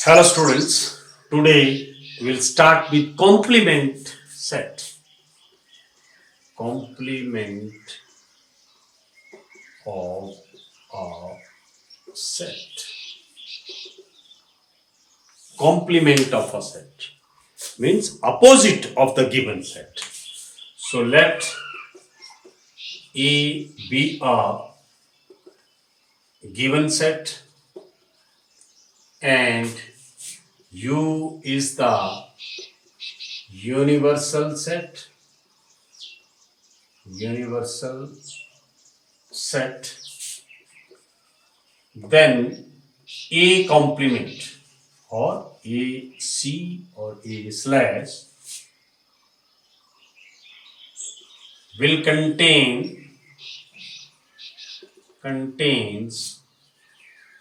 Hello students, today we'll start with complement set. Complement of a set. Complement of a set means opposite of the given set. So let A be a given set and U is the universal set. Universal set. Then A complement or AC or A slash will contains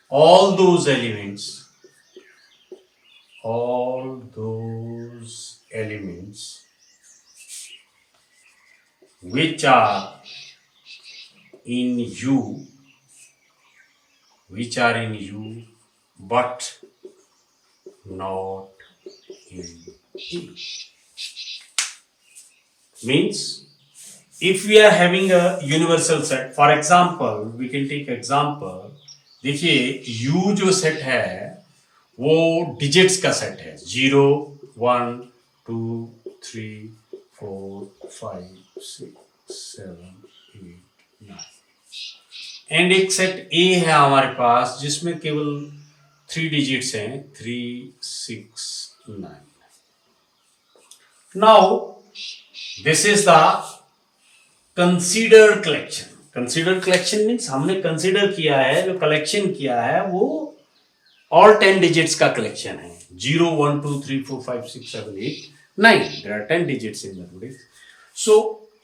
all those elements which are in U but not in E. Means if we are having a universal set, for example we can take example, देखिए U जो set है वो digits का set है 0 1 2 3 4 5 6 7 8 9 and एक set ए है हमारे पास जिसमें केवल 3 डिजिट्स हैं 3 6 9. Now this is the considered collection. Considered collection means हमने कंसीडर किया है, जो कलेक्शन किया है वो all 10 digits का collection है 0 1 2 3 4 5 6 7 8 9. There are 10 digits in mathematics. So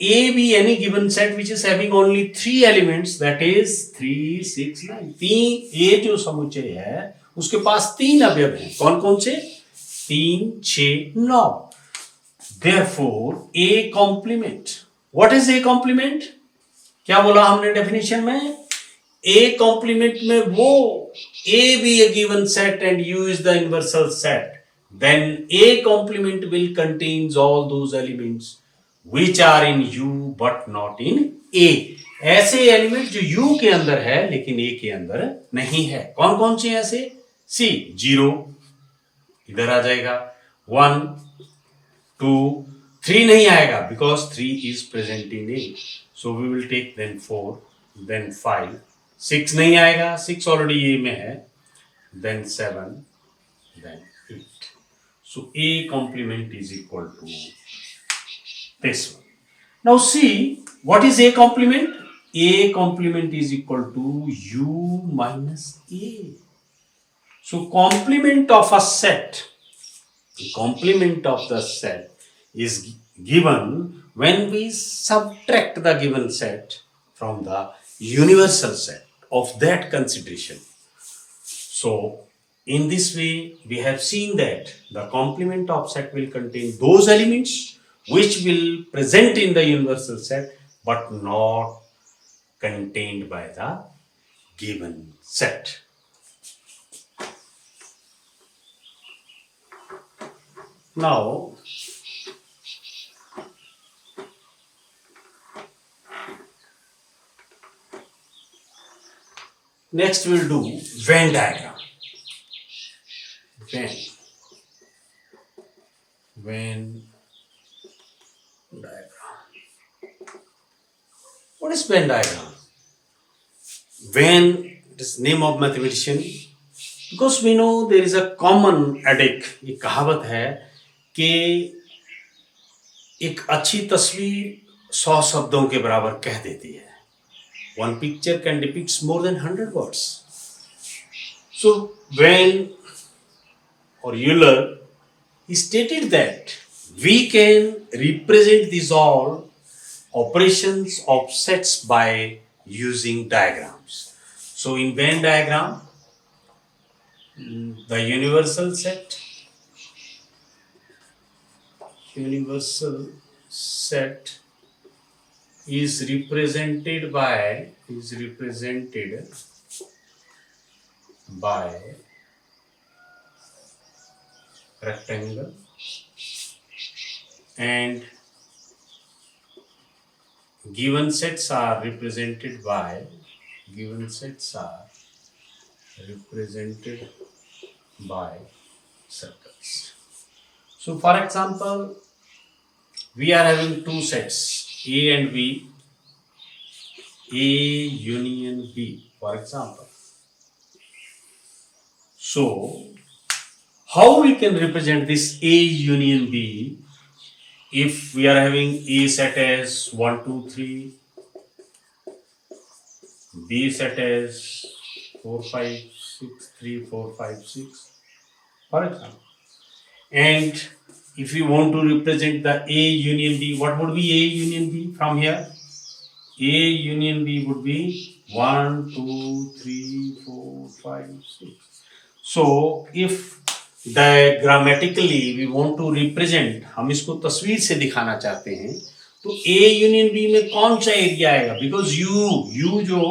A be any given set which is having only 3 elements, that is 3 6 9. तीन A जो समुच्चय है उसके पास 3 अवयव हैं. कौन कौन से? 3 6 9. Therefore A complement. What is A complement? क्या बोला हमने डेफिनेशन में? A complement में वो A be a given set and U is the universal set, then A complement will contains all those elements which are in U but not in A. ऐसे element जो U के अंदर है लेकिन A के अंदर नहीं है. कौन कौन से ऐसे? C 0 इधर आ जाएगा, 1 2 3 नहीं आएगा because 3 is present in A, so we will take then 4 then 5. 6 नहीं आएगा, 6 ऑलरेडी ए में है, then 7 then 8. So A complement is equal to this one. Now see what is A complement? A complement is equal to U minus A. So complement of a set, the complement of the set is given when we subtract the given set from the universal set of that consideration. So in this way we have seen that the complement of set will contain those elements which will present in the universal set but not contained by the given set. Now next we'll do Venn diagram. Venn diagram. What is Venn diagram? Venn is name of mathematician because we know there is a common adage. ये कहावत है कि एक अच्छी तस्वीर 100 शब्दों के बराबर कह देती है. One picture can depict more than 100 words. So when or Euler, he stated that we can represent these all operations of sets by using diagrams. So in Venn diagram, the universal set is represented by rectangle, and given sets are represented by circles. So for example, we are having two sets, A and B, A union B, for example. So how we can represent this A union B if we are having A set as 1, 2, 3, B set as 4, 5, 6, 3, 4, 5, 6, for example. And if we want to represent the A union B, what would be A union B from here? A union B would be 1, 2, 3, 4, 5, 6. So if diagrammatically we want to represent, हम इसको तस्वीर से दिखाना चाहते हैं, तो A union B में कौन सा एरिया आएगा? बिकॉज U जो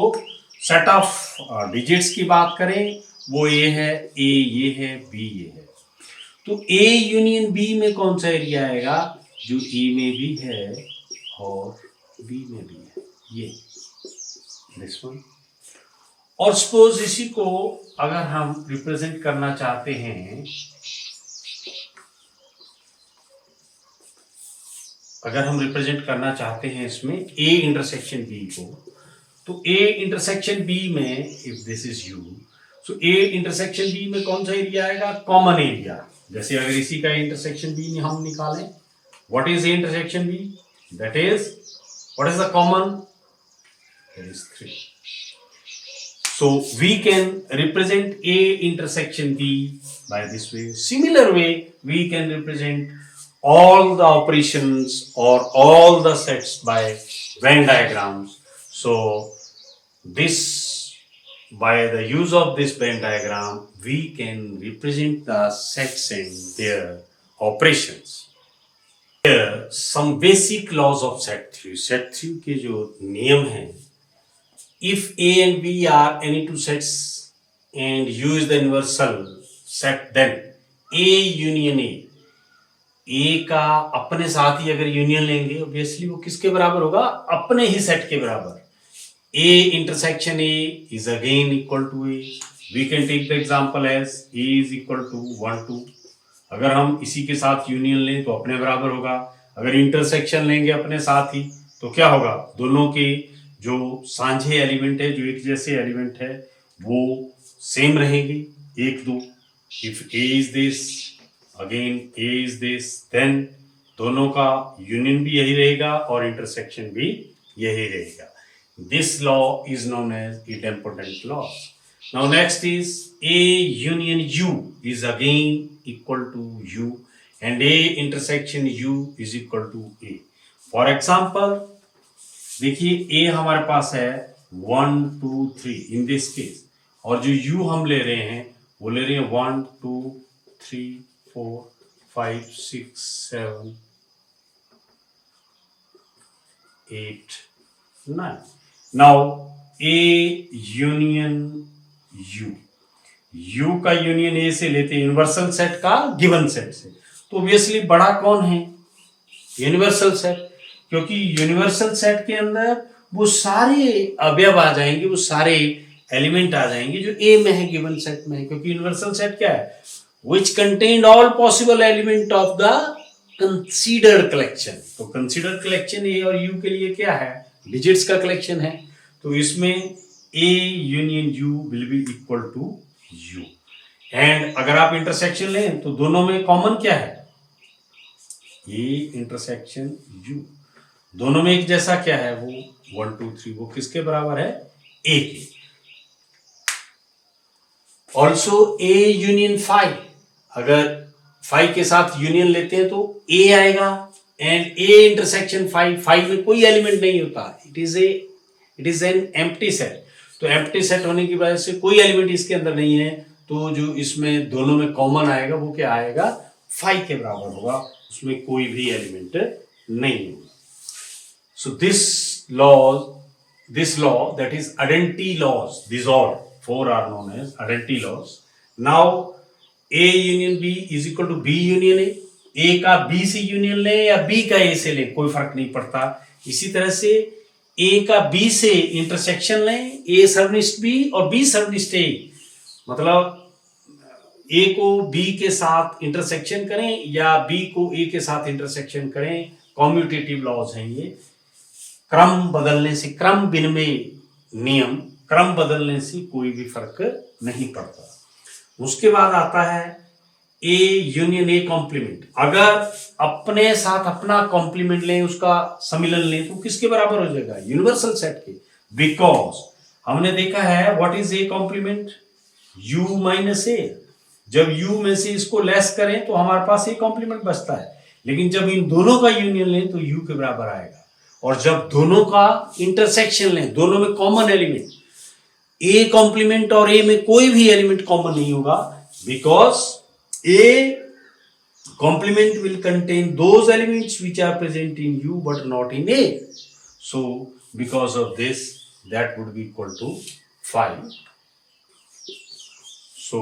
सेट ऑफ डिजिट्स की बात करें वो A है, A ये है, B ये है. तो A यूनियन B में कौन सा एरिया आएगा? जो A में भी है और B में भी है, ये दिस वन. और सपोज इसी को अगर हम रिप्रेजेंट करना चाहते हैं, इसमें A इंटरसेक्शन B को, तो A इंटरसेक्शन B में if this is U, so A intersection B में कौन सा एरिया आएगा? Common area. जैसे अगर इसी का इंटरसेक्शन B हम निकालें, what is A intersection B? That is, what is the common? That is 3. So we can represent A intersection B by this way. Similar way, we can represent all the operations or all the sets by Venn diagrams. So this, by the use of this Venn diagram, we can represent the sets and their operations. Here some basic laws of set theory. Set theory के जो नियम हैं, if A and B are any two sets and U is the universal set, then A union A का अपने साथ ही अगर union लेंगे, obviously वो किसके बराबर होगा? अपने ही सेट के बराबर. A intersection A is again equal to A. We can take the example as A is equal to 1, 2. अगर हम इसी के साथ यूनियन लें तो अपने बराबर होगा. अगर इंटरसेक्शन लेंगे अपने साथ ही तो क्या होगा? दोनों के जो सांझे एलिमेंट है, जो एक जैसे एलिमेंट है, वो सेम रहेंगे, 1, 2. If A is this, again A is this, then दोनों का यूनियन भी यही रहेगा और इंटरसेक्शन भी यही रहेगा. This law is known as idempotent law. Now next is A union U is again equal to U and A intersection U is equal to A. For example देखिए A हमारे पास है 1, 2, 3 इन दिस केस, और जो U हम ले रहे हैं वो ले रहे हैं 1, 2, 3, 4, 5, 6, 7, 8, 9. नाउ A यूनियन U का यूनियन A से लेते हैं यूनिवर्सल सेट का गिवन सेट से, तो ऑब्वियसली बड़ा कौन है? यूनिवर्सल सेट, क्योंकि यूनिवर्सल सेट के अंदर वो सारे अवयव आ जाएंगे, वो सारे एलिमेंट आ जाएंगे जो A में है, गिवन सेट में है. क्योंकि यूनिवर्सल सेट क्या है? which contained all possible element of the considered collection. तो considered collection A और U के लिए क्या है? डिजिट्स का कलेक्शन है. तो इसमें A union U will be equal to U. And अगर आप इंटरसेक्शन लें तो दोनों में कॉमन क्या है? A intersection U. दोनों में एक जैसा क्या है? वो 1, 2, 3 वो किसके बराबर है? A के. ऑल्सो A यूनियन 5, अगर 5 के साथ यूनियन लेते हैं तो A आएगा, एंड A इंटरसेक्शन 5 में कोई एलिमेंट नहीं होता. It is an empty set. तो एम्प्टी सेट होने की वजह से कोई एलिमेंट इसके अंदर नहीं है, तो जो इसमें दोनों में कॉमन आएगा वो क्या आएगा? 5 के बराबर होगा, उसमें कोई भी एलिमेंट नहीं होगा. So this law that is identity laws, these all 4 are known as identity laws. Now A union B is equal to B union A का बी से यूनियन ले या बी का ए से ले, कोई फर्क नहीं पड़ता। इसी तरह से ए का बी से इंटरसेक्शन लें, ए सर्वनिष्ठ बी और बी सर्वनिष्ठ ए, मतलब ए को बी के साथ इंटरसेक्शन करें या बी को ए के साथ इंटरसेक्शन करें, कॉम्यूटेटिव लॉज हैं ये। क्रम बदलने से, क्रम विनिमय नियम, क्रम बदलने से कोई भी फर्क नहीं पड़ता। उसके बाद आता है ए यूनियन ए कॉम्प्लीमेंट। अगर अपने साथ अपना कॉम्प्लीमेंट लें, उसका सम्मिलन लें, तो किसके बराबर हो जाएगा? यूनिवर्सल सेट के। बिकॉज हमने देखा है what is A complement, U minus A. जब यू में से इसको लेस करें तो हमारे पास ए कॉम्प्लीमेंट बचता है, लेकिन जब इन दोनों का यूनियन लें तो यू के बराबर आएगा। और जब दोनों का इंटरसेक्शन लें, दोनों में कॉमन एलिमेंट, ए कॉम्प्लीमेंट और ए में कोई भी एलिमेंट कॉमन नहीं होगा, because A complement will contain those elements which are present in U but not in A. So because of this, that would be equal to 5. So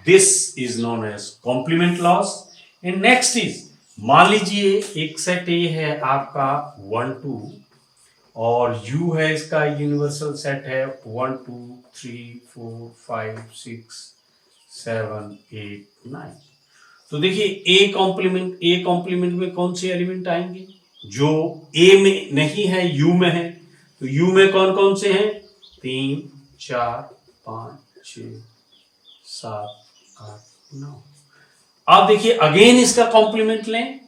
this is known as complement laws. And next is, मान लीजिए एक set ए है आपका 1 2 और U है इसका universal set है 1 2 3 4 5 6 7 8 9। तो देखिए ए कॉम्प्लीमेंट में कौन से एलिमेंट आएंगे? जो ए में नहीं है यू में है। तो यू में कौन कौन से हैं? 3 4 5 6 7 8 9। अब देखिए अगेन इसका कॉम्प्लीमेंट लें,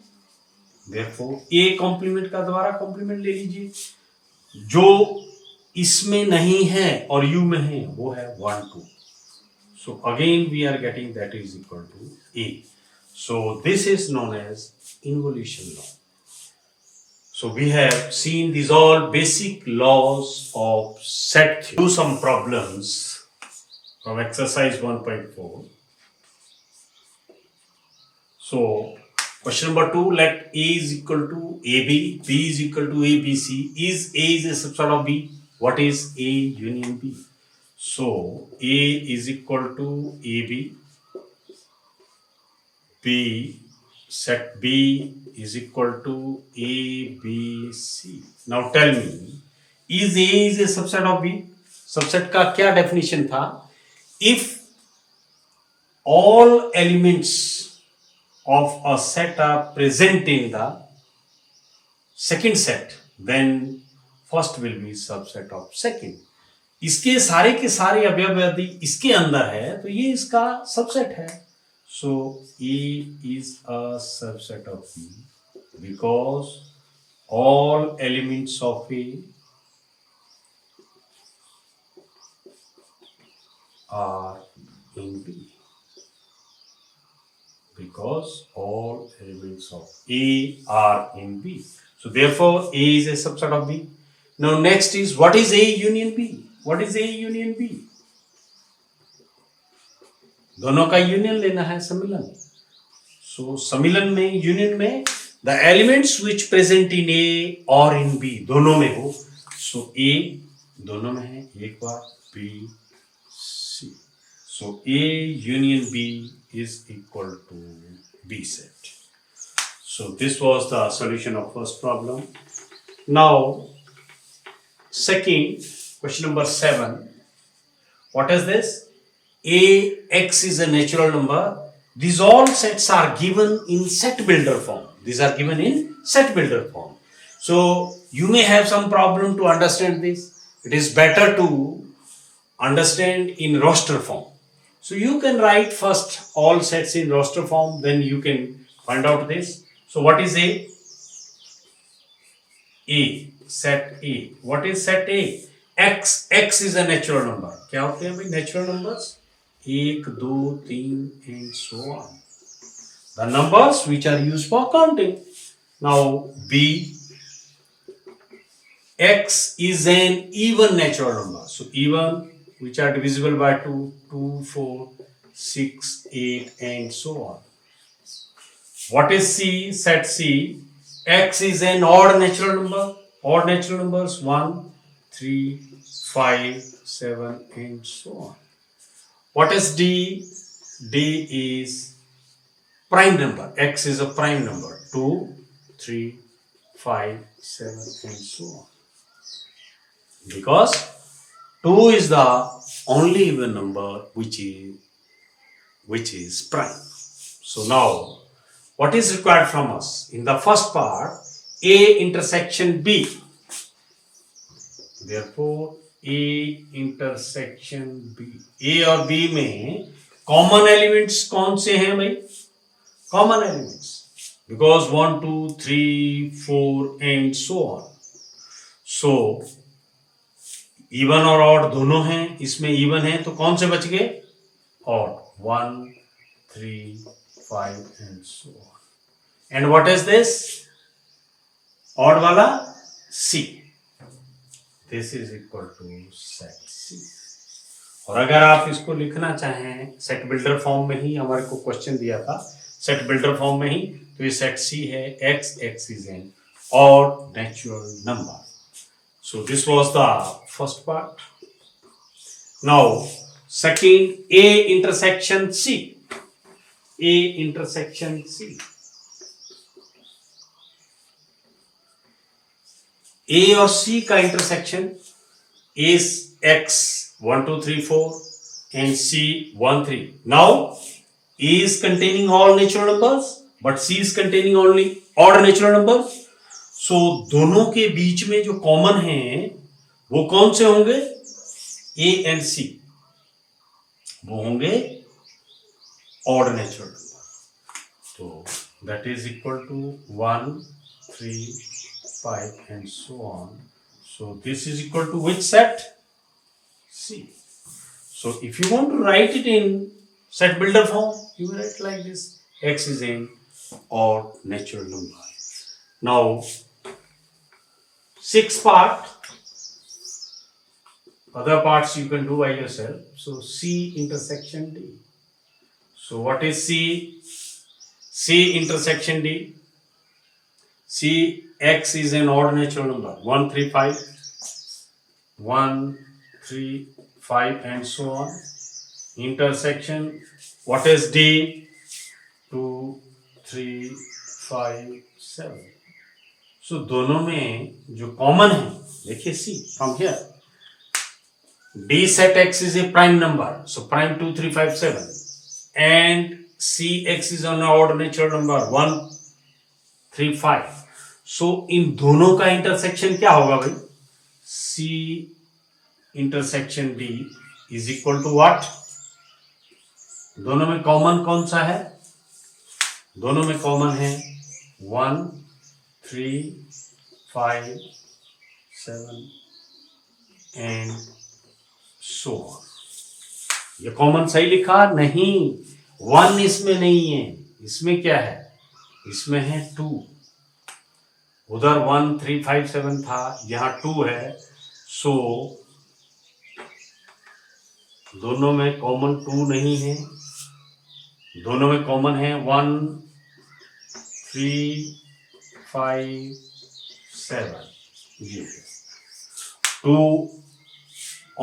देयरफॉर ए कॉम्प्लीमेंट का दोबारा कॉम्प्लीमेंट ले लीजिए। जो इसमें नहीं है और यू में है वो है 1 2। So again we are getting that is equal to A. So this is known as involution law. So we have seen these all basic laws of set theory. Do some problems from exercise 1.4. So question number 2, let A is equal to AB, B is equal to ABC. Is A is a subset of B? What is A union B? So A is equal to AB, B set B is equal to ABC. Now tell me, is A is a subset of B? Subset का क्या definition था? If all elements of a set are present in the second set, then first will be subset of second. इसके सारे के सारे अवयव यदि इसके अंदर है तो ये इसका सबसेट है। So A is a subset of B because all elements of A are in B, because all elements of A are in B. So therefore A is a subset of B. Now next is, what is A union B? What is A union B? दोनों का union लेना है, सम्मिलन। So सम्मिलन में, union में, the elements which present in A or in B, दोनों में हो। So A दोनों में है, एक बार B C. So A union B is equal to B set. So this was the solution of first problem. Now second, question number 7. What is this? Ax is a natural number. These all sets are given in set builder form. These are given in set builder form. So you may have some problem to understand this. It is better to understand in roster form. So you can write first all sets in roster form, then you can find out this. So what is A? A, set A. What is set A? X is a natural number. क्या होते हैं भाई natural numbers? 1, 2, 3 and so on. The numbers which are used for counting. Now B, X is an even natural number. So even which are divisible by 2, 2, 4, 6, 8 and so on. What is C? Set C. X is an odd natural number. Odd natural numbers 1, 3, 5, 7 and so on. What is D? D is prime number. X is a prime number. 2, 3, 5, 7, and so on. Because 2 is the only even number which is prime. So now, what is required from us? In the first part, A intersection B. Therefore, A intersection B. A और B में common elements कौन से हैं भाई? Common elements. Because 1, 2, 3, 4 and so on. So, even और odd दोनों हैं, इसमें even है तो कौन से बच गए? Odd. 1, 3, 5 and so on. And what is this? Odd वाला C. This is equal to set C. और अगर आप इसको लिखना चाहें सेट बिल्डर फॉर्म में ही, हमारे को क्वेश्चन दिया था सेट बिल्डर फॉर्म में ही, तो ये सेट C है. X is an odd natural number. So this was the first part. Now second, A intersection C. A intersection C. A और C का intersection is X 1, 2, 3, 4 and C 1, 3. Now A is containing all natural numbers, but C is containing only odd natural numbers. So दोनों के बीच में जो common हैं वो कौन से होंगे? A and C. वो होंगे odd natural number. तो that is equal to 1, 3, 5 and so on. So this is equal to which set? C. So if you want to write it in set builder form, you write like this: X is an odd natural number. Now, sixth part, other parts you can do by yourself. So C intersection D. So what is C? C intersection D. C, X is an odd natural number. 1, 3, 5. 1, 3, 5 and so on. Intersection, what is D? 2, 3, 5, 7. So दोनों में जो common है, देखिए C from here. D set X is a prime number. So prime 2, 3, 5, 7. And CX is an odd natural number. 1, 3, 5. So इन दोनों का intersection क्या होगा भाई? C intersection D is equal to what? दोनों में कॉमन कौन सा है? दोनों में कॉमन है 1, 3, 5, 7 and so on. ये कॉमन सही लिखा? नहीं, 1 इसमें नहीं है. इसमें क्या है? इसमें है 2. उधर 1, 3, 5, 7 था, यहाँ 2 है. सो दोनों में कॉमन 2 नहीं है. दोनों में कॉमन है 1, 3, 5, 7. ये 2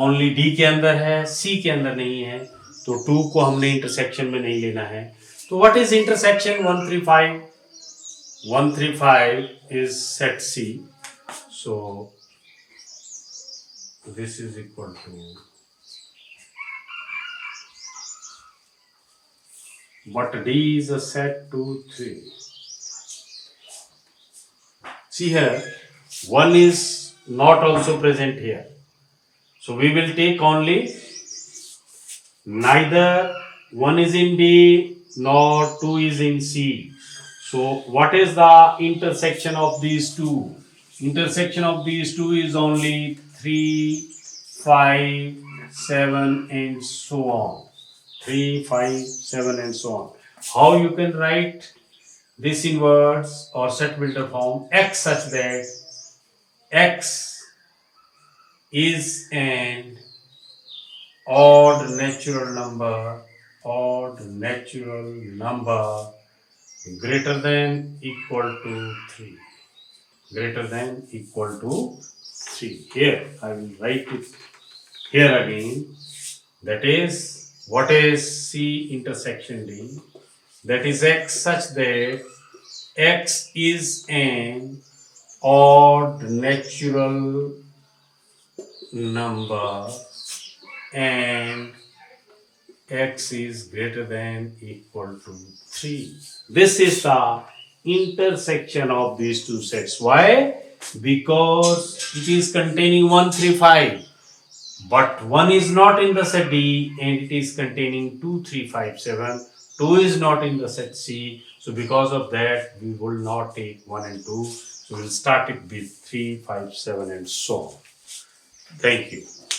ओनली डी के अंदर है, सी के अंदर नहीं है, तो 2 को हमने इंटरसेक्शन में नहीं लेना है. तो what is intersection 1, 3, 5? 1, 3, 5 is set C. So this is equal to but D is a set 2, 3. See here, 1 is not also present here. So we will take only neither 1 is in D nor 2 is in C. So what is the intersection of these two? Intersection of these two is only 3, 5, 7 and so on. 3, 5, 7 and so on. How you can write this in words or set builder form? X such that X is an odd natural number greater than equal to 3. Greater than equal to 3. Here I will write it here again. That is What is C intersection D? That is X such that X is an odd natural number and X is greater than equal to 3. This is the intersection of these two sets. Why? Because it is containing 1, 3, 5. But 1 is not in the set D and it is containing 2, 3, 5, 7. 2 is not in the set C. So because of that, we will not take 1 and 2. So we'll start it with 3, 5, 7 and so on. Thank you.